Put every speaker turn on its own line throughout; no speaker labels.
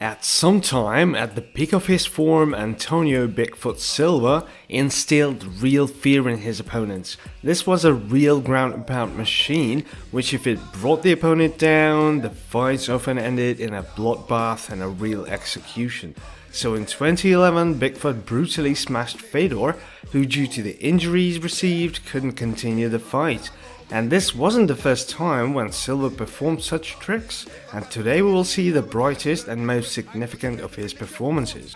At some time, at the peak of his form, Antonio Bigfoot Silva instilled real fear in his opponents. This was a real ground-and-pound machine, which if it brought the opponent down, the fights often ended in a bloodbath and a real execution. So in 2011, Bigfoot brutally smashed Fedor, who due to the injuries received couldn't continue the fight. And this wasn't the first time when Silva performed such tricks, and today we will see the brightest and most significant of his performances.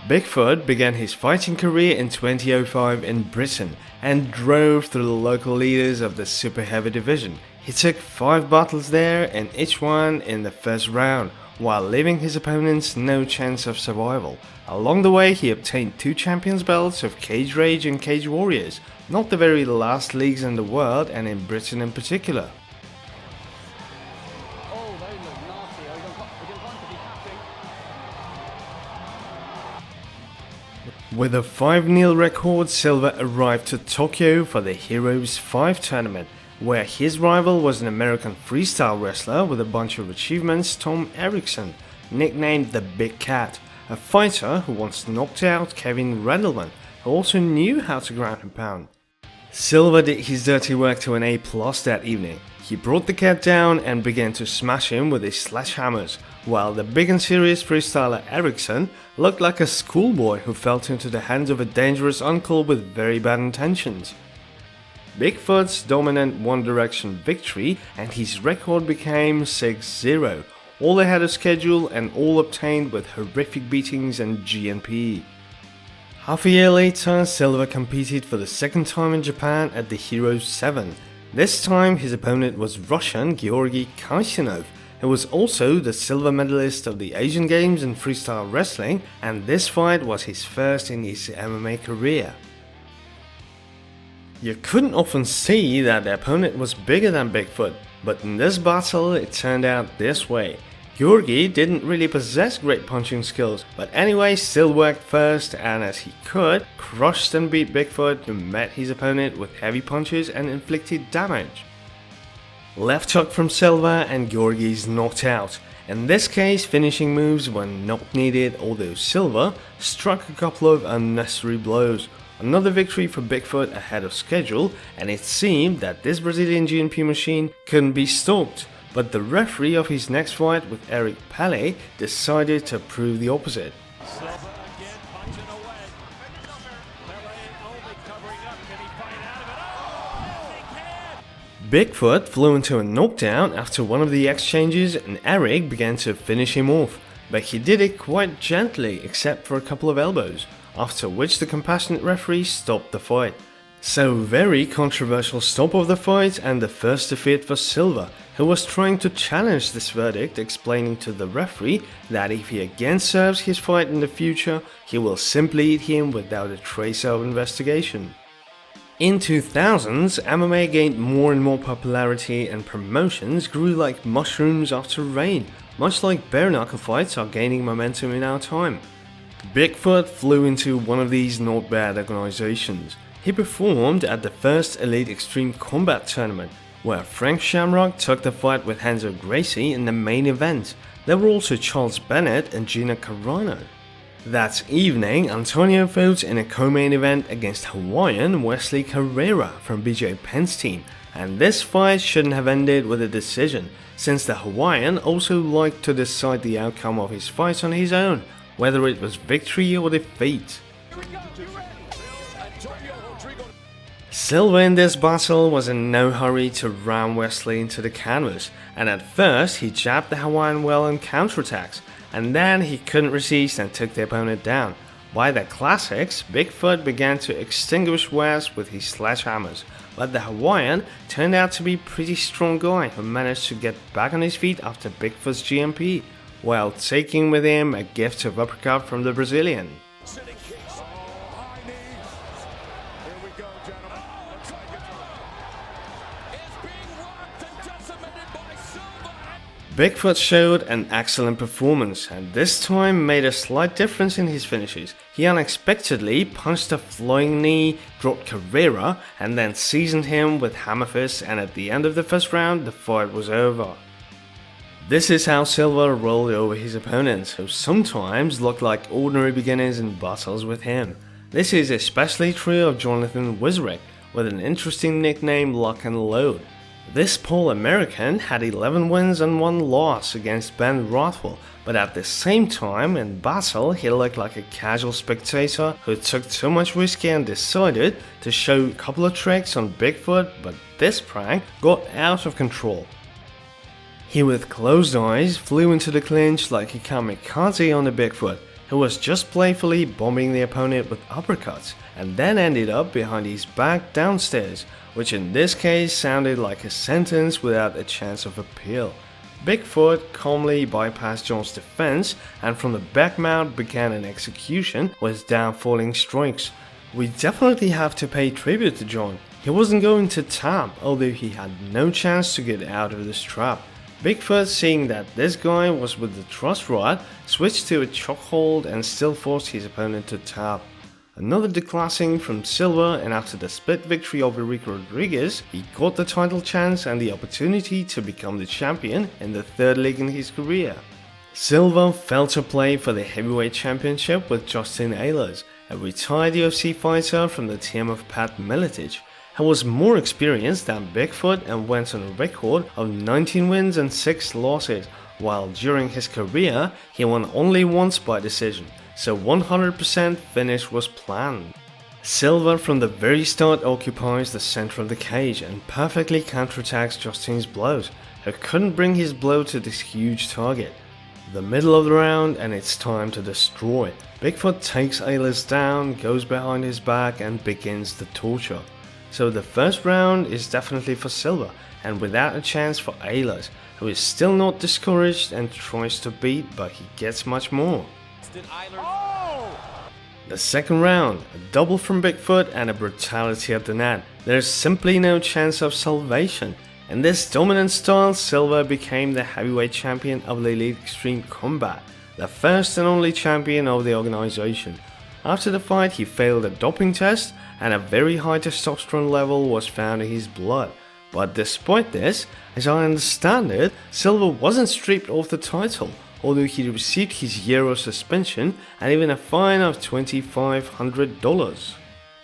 Bigfoot began his fighting career in 2005 in Britain and drove through the local leaders of the super heavy division. He took 5 battles there and each one in the first round, while leaving his opponents no chance of survival. Along the way he obtained 2 champions belts of Cage Rage and Cage Warriors, not the very last leagues in the world and in Britain in particular. With a 5-0 record, Silva arrived to Tokyo for the Heroes 5 tournament, where his rival was an American freestyle wrestler with a bunch of achievements, Tom Erickson, nicknamed the Big Cat, a fighter who once knocked out Kevin Randleman, who also knew how to ground and pound. Silva did his dirty work to an A+ that evening. He brought the cat down and began to smash him with his sledgehammers, while the big and serious freestyler Erickson looked like a schoolboy who fell into the hands of a dangerous uncle with very bad intentions. Bigfoot's dominant One Direction victory and his record became 6-0, all ahead of schedule and all obtained with horrific beatings and GNP. Half a year later, Silva competed for the second time in Japan at the Heroes 7. This time his opponent was Russian Georgy Kaisinov, who was also the silver medalist of the Asian Games in freestyle wrestling, and this fight was his first in his MMA career. You couldn't often see that the opponent was bigger than Bigfoot, but in this battle it turned out this way. Georgy didn't really possess great punching skills, but anyway still worked first and as he could, crushed and beat Bigfoot, who met his opponent with heavy punches and inflicted damage. Left hook from Silva and Georgy's knocked out. In this case, finishing moves were not needed, although Silva struck a couple of unnecessary blows. Another victory for Bigfoot ahead of schedule, and it seemed that this Brazilian GNP machine couldn't be stopped. But the referee of his next fight with Eric Pele decided to prove the opposite. Bigfoot flew into a knockdown after one of the exchanges and Eric began to finish him off, but he did it quite gently except for a couple of elbows, after which the compassionate referee stopped the fight. So very controversial stop of the fight and the first defeat for Silva, who was trying to challenge this verdict, explaining to the referee that if he again serves his fight in the future, he will simply eat him without a trace of investigation. In 2000s, MMA gained more and more popularity and promotions grew like mushrooms after rain, much like bare knuckle fights are gaining momentum in our time. Bigfoot flew into one of these not bad organizations. He performed at the first Elite Extreme Combat tournament, where Frank Shamrock took the fight with Renzo Gracie in the main event. There were also Charles Bennett and Gina Carano. That evening, Antonio fought in a co-main event against Hawaiian Wesley Carrera from BJ Penn's team, and this fight shouldn't have ended with a decision, since the Hawaiian also liked to decide the outcome of his fights on his own, whether it was victory or defeat. Silva in this battle was in no hurry to ram Wesley into the canvas, and at first he jabbed the Hawaiian well on counterattacks, and then he couldn't resist and took the opponent down. By the classics, Bigfoot began to extinguish Wes with his sledgehammers, but the Hawaiian turned out to be a pretty strong guy who managed to get back on his feet after Bigfoot's GMP, while taking with him a gift of uppercut from the Brazilian. Bigfoot showed an excellent performance and this time made a slight difference in his finishes. He unexpectedly punched a flying knee, dropped Carrera and then seasoned him with hammer fists, and at the end of the first round the fight was over. This is how Silva rolled over his opponents, who sometimes looked like ordinary beginners in battles with him. This is especially true of Jonathan Wisrick, with an interesting nickname Lock and Load. This Pole American had 11 wins and 1 loss against Ben Rothwell, but at the same time in battle he looked like a casual spectator who took too much whiskey and decided to show a couple of tricks on Bigfoot, but this prank got out of control. He with closed eyes flew into the clinch like a kamikaze on the Bigfoot, who was just playfully bombing the opponent with uppercuts, and then ended up behind his back downstairs, which in this case sounded like a sentence without a chance of appeal. Bigfoot calmly bypassed John's defense, and from the back mount began an execution with down-falling strikes. We definitely have to pay tribute to John. He wasn't going to tap, although he had no chance to get out of this trap. Bigfoot, seeing that this guy was with the truss rod, switched to a chokehold and still forced his opponent to tap. Another declassing from Silva, and after the split victory over Rico Rodriguez, he got the title chance and the opportunity to become the champion in the 3rd league in his career. Silva fell to play for the heavyweight championship with Justin Ehlers, a retired UFC fighter from the team of Pat Miletich, who was more experienced than Bigfoot and went on a record of 19 wins and 6 losses, while during his career he won only once by decision, so 100% finish was planned. Silva from the very start occupies the center of the cage and perfectly counterattacks Justin's blows, who couldn't bring his blow to this huge target. The middle of the round and it's time to destroy. Bigfoot takes Ehlers down, goes behind his back and begins the torture. So the first round is definitely for Silva, and without a chance for Ehlers, who is still not discouraged and tries to beat, but he gets much more. The second round, a double from Bigfoot and a brutality at the net. There's simply no chance of salvation. In this dominant style, Silva became the heavyweight champion of the Elite Extreme Combat, the first and only champion of the organization. After the fight, he failed a doping test and a very high testosterone level was found in his blood. But despite this, as I understand it, Silva wasn't stripped of the title, although he received his year of suspension and even a fine of $2,500.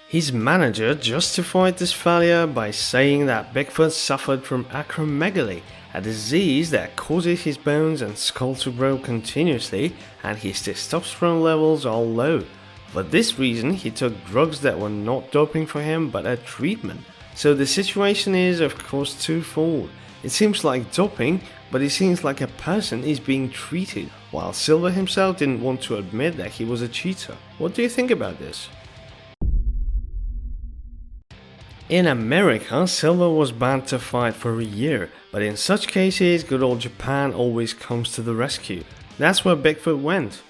His manager justified this failure by saying that Bigfoot suffered from acromegaly, a disease that causes his bones and skull to grow continuously and his testosterone levels are low. For this reason, he took drugs that were not doping for him but a treatment. So the situation is of course twofold. It seems like doping, but it seems like a person is being treated, while Silva himself didn't want to admit that he was a cheater. What do you think about this? In America, Silva was banned to fight for a year, but in such cases, good old Japan always comes to the rescue. That's where Bigfoot went.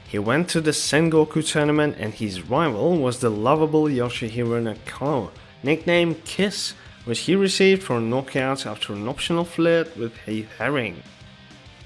He went to the Sengoku tournament and his rival was the lovable Yoshihiro Nakao, nicknamed Kiss, which he received for a knockout after an optional flirt with Heath Herring.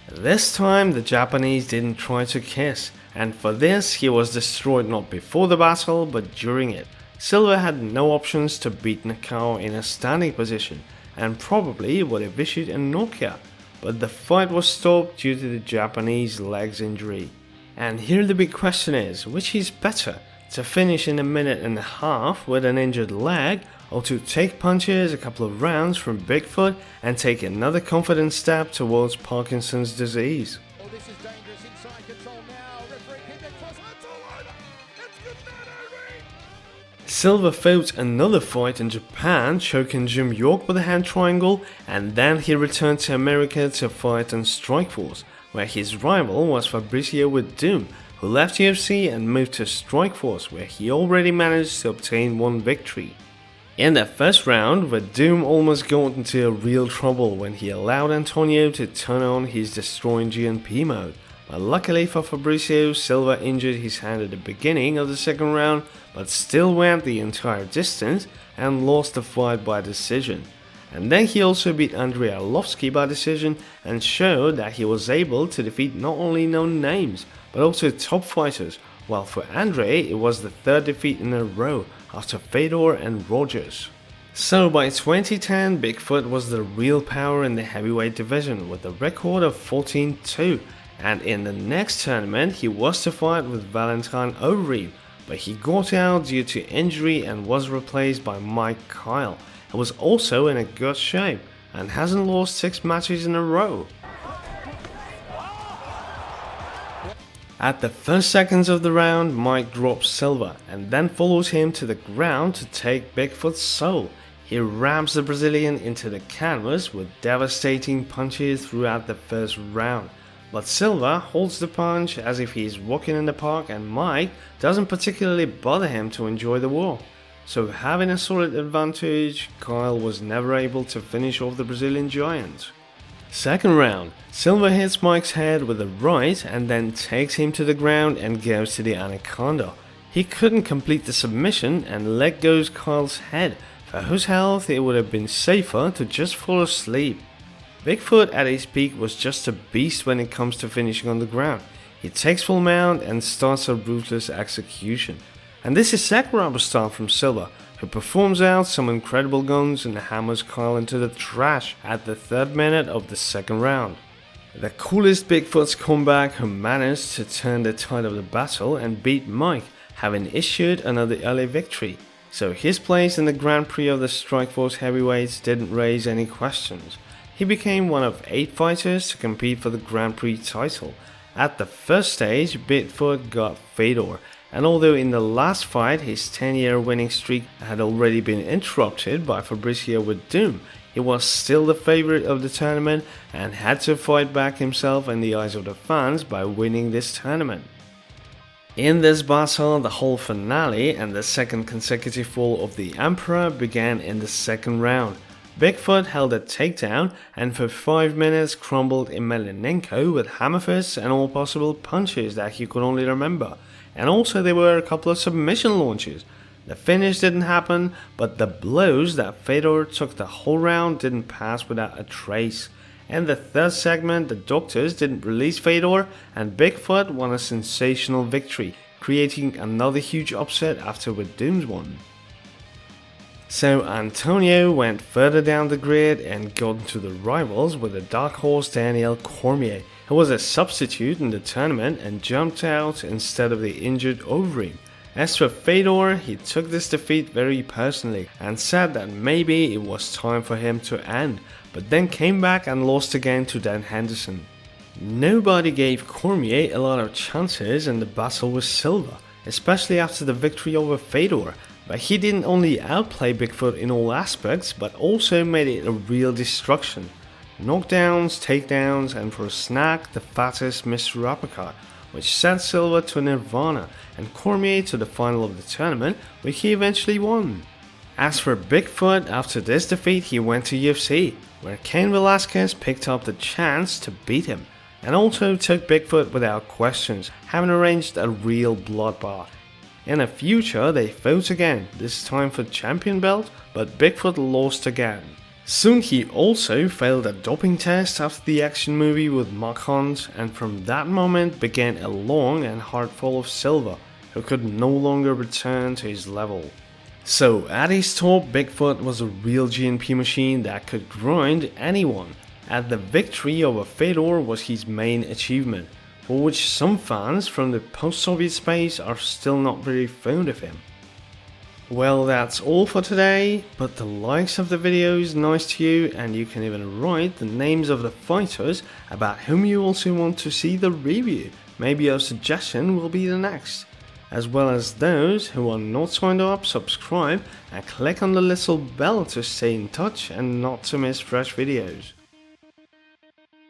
This time the Japanese didn't try to kiss, and for this he was destroyed not before the battle but during it. Silva had no options to beat Nakao in a standing position and probably would have issued a knockout, but the fight was stopped due to the Japanese leg's injury. And here the big question is, which is better, to finish in a minute and a half with an injured leg, or to take punches a couple of rounds from Bigfoot and take another confident step towards Parkinson's disease?
Oh, this is dangerous. Inside control now. Referee hit the cross. It's all over. It's good night,
Silva fought another fight in Japan, choking Jim York with a hand triangle, and then he returned to America to fight in Strikeforce, where his rival was Fabricio Werdum, who left UFC and moved to Strikeforce, where he already managed to obtain one victory. In the first round, Werdum almost got into real trouble when he allowed Antonio to turn on his destroying GNP mode, but luckily for Fabricio, Silva injured his hand at the beginning of the second round, but still went the entire distance and lost the fight by decision. And then he also beat Andrei Arlovsky by decision and showed that he was able to defeat not only known names, but also top fighters, while for Andrei it was the third defeat in a row after Fedor and Rogers. So by 2010, Bigfoot was the real power in the heavyweight division with a record of 14-2, and in the next tournament he was to fight with Valentine Overeem, but he got out due to injury and was replaced by Mike Kyle, who was also in a good shape and hasn't lost 6 matches in a row. At the first seconds of the round, Mike drops Silva and then follows him to the ground to take Bigfoot's soul. He rams the Brazilian into the canvas with devastating punches throughout the first round. But Silva holds the punch as if he is walking in the park, and Mike doesn't particularly bother him to enjoy the war. So having a solid advantage, Kyle was never able to finish off the Brazilian giant. Second round, Silva hits Mike's head with a right and then takes him to the ground and goes to the anaconda. He couldn't complete the submission and let go Kyle's head, for whose health it would have been safer to just fall asleep. Bigfoot at his peak was just a beast when it comes to finishing on the ground. He takes full mount and starts a ruthless execution. And this is second rubber start from Silva, who performs out some incredible guns and hammers Kyle into the trash at the 3rd minute of the second round. The coolest Bigfoot's comeback who managed to turn the tide of the battle and beat Mike, having issued another early victory. So his place in the Grand Prix of the Strikeforce heavyweights didn't raise any questions. He became one of 8 fighters to compete for the Grand Prix title. At the first stage, Bigfoot got Fedor, and although in the last fight his 10-year winning streak had already been interrupted by Fabricio with Doom, he was still the favorite of the tournament and had to fight back himself in the eyes of the fans by winning this tournament. In this battle, the whole finale and the second consecutive fall of the Emperor began in the second round. Bigfoot held a takedown and for 5 minutes crumbled Emelianenko with hammer fists and all possible punches that he could only remember. And also there were a couple of submission launches. The finish didn't happen, but the blows that Fedor took the whole round didn't pass without a trace. In the third segment, the doctors didn't release Fedor, and Bigfoot won a sensational victory, creating another huge upset after Doom's won. So Antonio went further down the grid and got into the rivals with the dark horse Daniel Cormier, who was a substitute in the tournament and jumped out instead of the injured Overeem. As for Fedor, he took this defeat very personally and said that maybe it was time for him to end, but then came back and lost again to Dan Henderson. Nobody gave Cormier a lot of chances in the battle with Silva, especially after the victory over Fedor, but he didn't only outplay Bigfoot in all aspects, but also made it a real destruction. Knockdowns, takedowns, and for a snack, the fattest Mr. Uppercut, which sent Silva to Nirvana and Cormier to the final of the tournament, which he eventually won. As for Bigfoot, after this defeat he went to UFC, where Cain Velasquez picked up the chance to beat him, and also took Bigfoot without questions, having arranged a real bloodbath. In the future they fought again, this time for champion belt, but Bigfoot lost again. Soon he also failed a doping test after the action movie with Mark Hunt, and from that moment began a long and hard fall of Silva, who could no longer return to his level. So at his top, Bigfoot was a real GNP machine that could grind anyone, and the victory over Fedor was his main achievement, for which some fans from the post-Soviet space are still not very fond of him. Well, that's all for today, but the likes of the video is nice to you, and you can even write the names of the fighters about whom you also want to see the review. Maybe your suggestion will be the next. As well as those who are not signed up, subscribe and click on the little bell to stay in touch and not to miss fresh videos.